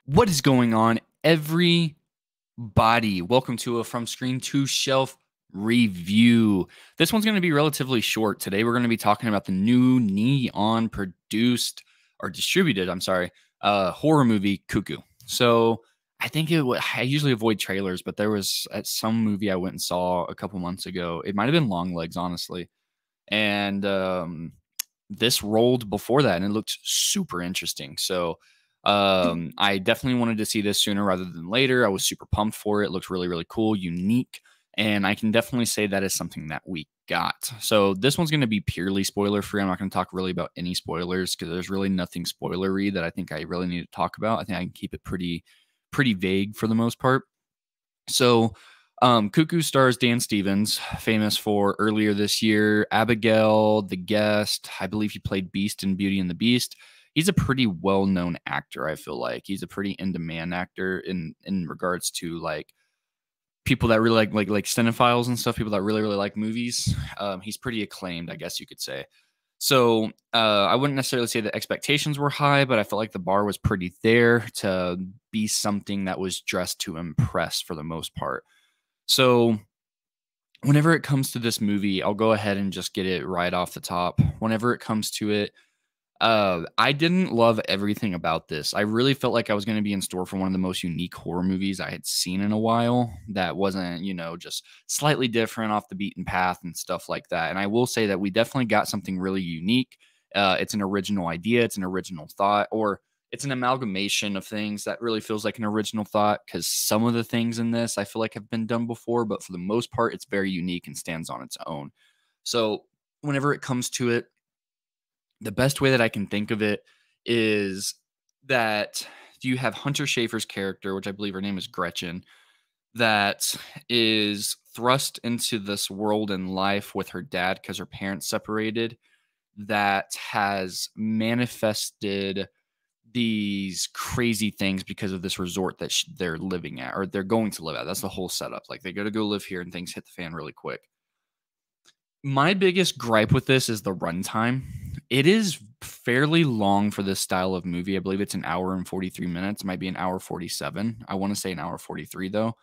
What is going on, everybody? Welcome to a From Screen to Shelf review. This one's going to be relatively short. Today, we're going to be talking about the new Neon produced or distributed, horror movie Cuckoo. So, I usually avoid trailers, but there was at some movie I went and saw a couple months ago. It might have been Long Legs, honestly, and this rolled before that, and it looked super interesting. So I definitely wanted to see this sooner rather than later. I was super pumped for it. It looked really, really cool, unique, and I can definitely say that is something that we got. So this one's going to be purely spoiler free. I'm not going to talk really about any spoilers because there's really nothing spoilery that I think I really need to talk about. I think I can keep it pretty vague for the most part. So, Cuckoo stars Dan Stevens, famous for earlier this year, Abigail, The Guest. I believe he played Beast in Beauty and the Beast. He's a pretty well-known actor, I feel like. He's a pretty in-demand actor in regards to like people that really like cinephiles and stuff, people that really, really like movies. He's pretty acclaimed, I guess you could say. So I wouldn't necessarily say the expectations were high, but I felt like the bar was pretty there to be something that was dressed to impress for the most part. So whenever it comes to this movie, I'll go ahead and just get it right off the top. Whenever it comes to it, I didn't love everything about this. I really felt like I was going to be in store for one of the most unique horror movies I had seen in a while that wasn't, just slightly different off the beaten path and stuff like that. And I will say that we definitely got something really unique. It's an original idea, it's an original thought, or it's an amalgamation of things that really feels like an original thought because some of the things in this I feel like have been done before, but for the most part, it's very unique and stands on its own. So, whenever it comes to it, the best way that I can think of it is that you have Hunter Schafer's character, which I believe her name is Gretchen, that is thrust into this world and life with her dad because her parents separated, that has manifested these crazy things because of this resort that they're living at or they're going to live at. That's the whole setup. Like they got to go live here and things hit the fan really quick. My biggest gripe with this is the runtime. It is fairly long for this style of movie. I believe it's an hour and 43 minutes, might be an hour 47. I want to say an hour 43 though.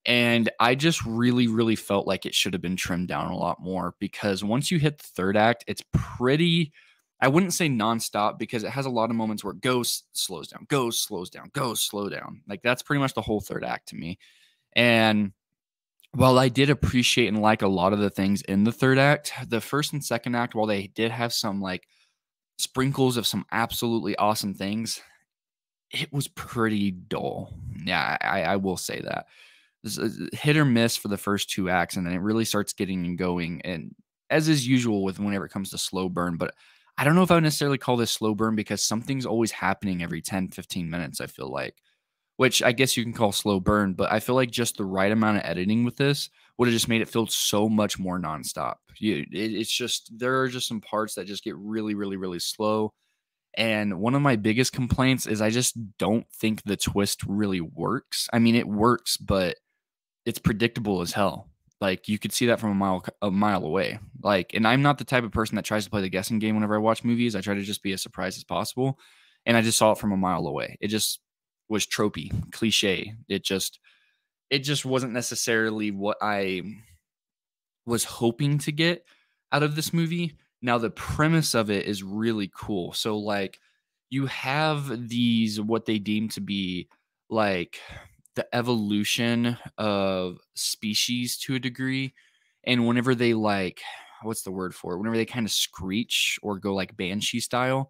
And I just really, really felt like it should have been trimmed down a lot more because once you hit the third act, it's pretty, I wouldn't say nonstop because it has a lot of moments where it goes, slows down, goes, slows down, goes, slow down. Like that's pretty much the whole third act to me. And while I did appreciate and like a lot of the things in the third act, the first and second act, while they did have some like sprinkles of some absolutely awesome things, it was pretty dull. Yeah, I will say that. This is hit or miss for the first two acts, and then it really starts getting and going. And as is usual with whenever it comes to slow burn, but I don't know if I would necessarily call this slow burn because something's always happening every 10, 15 minutes, I feel like, which I guess you can call slow burn, but I feel like just the right amount of editing with this would have just made it feel so much more nonstop. It's just, there are just some parts that just get really, really, really slow. And one of my biggest complaints is I just don't think the twist really works. I mean, it works, but it's predictable as hell. Like you could see that from a mile away. Like, and I'm not the type of person that tries to play the guessing game whenever I watch movies. I try to just be as surprised as possible. And I just saw it from a mile away. It just was tropey, cliche. It just wasn't necessarily what I was hoping to get out of this movie. Now the premise of it is really cool. So like you have these what they deem to be like the evolution of species to a degree. And whenever they like what's the word for it? Whenever they kind of screech or go like banshee style,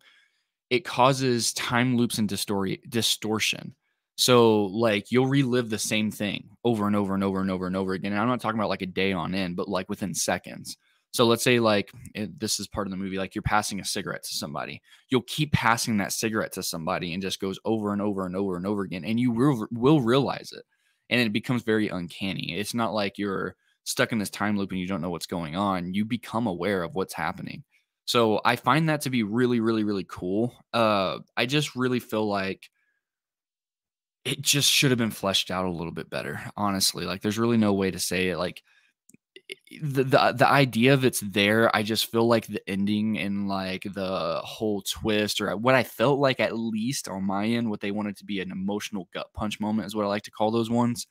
it causes time loops and distortion. So like you'll relive the same thing over and over and over and over and over again. And I'm not talking about like a day on end, but like within seconds. So let's say like this is part of the movie, like you're passing a cigarette to somebody. You'll keep passing that cigarette to somebody and just goes over and over and over and over again. And you will realize it. And it becomes very uncanny. It's not like you're stuck in this time loop and you don't know what's going on. You become aware of what's happening. So I find that to be really, really, really cool. I just really feel like it just should have been fleshed out a little bit better, honestly. Like there's really no way to say it. Like the idea of it's there. I just feel like the ending and like the whole twist, or what I felt like, at least on my end, what they wanted to be an emotional gut punch moment is what I like to call those ones.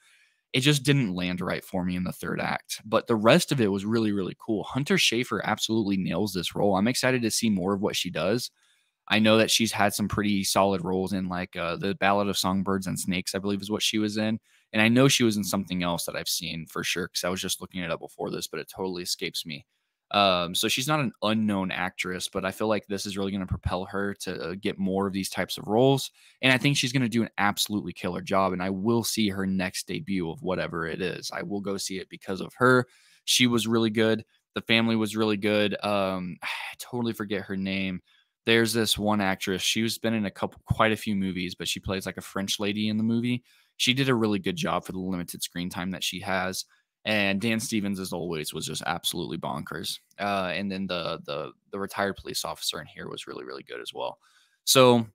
It just didn't land right for me in the third act. But the rest of it was really, really cool. Hunter Schafer absolutely nails this role. I'm excited to see more of what she does. I know that she's had some pretty solid roles in like the Ballad of Songbirds and Snakes, I believe is what she was in. And I know she was in something else that I've seen for sure because I was just looking it up before this, but it totally escapes me. So she's not an unknown actress, but I feel like this is really going to propel her to get more of these types of roles. And I think she's going to do an absolutely killer job. And I will see her next debut of whatever it is. I will go see it because of her. She was really good. The family was really good. I totally forget her name. There's this one actress. She's been in quite a few movies, but she plays like a French lady in the movie. She did a really good job for the limited screen time that she has. And Dan Stevens, as always, was just absolutely bonkers. And then the retired police officer in here was really, really good as well. So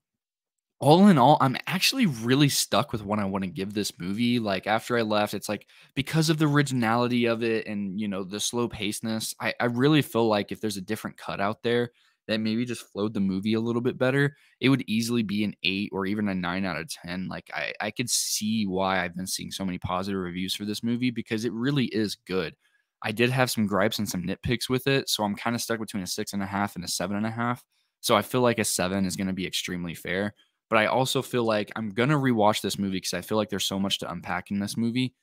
all in all, I'm actually really stuck with what I want to give this movie. Like after I left, it's like because of the originality of it and the slow pacedness, I really feel like if there's a different cut out there that maybe just flowed the movie a little bit better, it would easily be an 8 or even a 9 out of 10. Like I could see why I've been seeing so many positive reviews for this movie because it really is good. I did have some gripes and some nitpicks with it, so I'm kind of stuck between a 6.5 and a 7.5. So I feel like a 7 is going to be extremely fair. But I also feel like I'm gonna rewatch this movie because I feel like there's so much to unpack in this movie.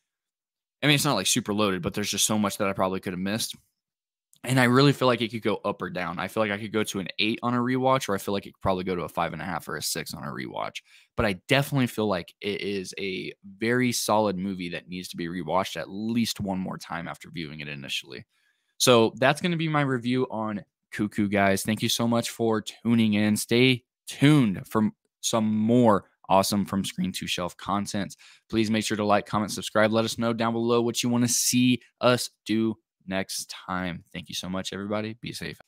I mean, it's not like super loaded, but there's just so much that I probably could have missed. And I really feel like it could go up or down. I feel like I could go to an 8 on a rewatch, or I feel like it could probably go to a 5.5 or a 6 on a rewatch. But I definitely feel like it is a very solid movie that needs to be rewatched at least one more time after viewing it initially. So that's going to be my review on Cuckoo, guys. Thank you so much for tuning in. Stay tuned for some more awesome From Screen to Shelf content. Please make sure to like, comment, subscribe. Let us know down below what you want to see us do next time. Thank you so much, everybody. Be safe.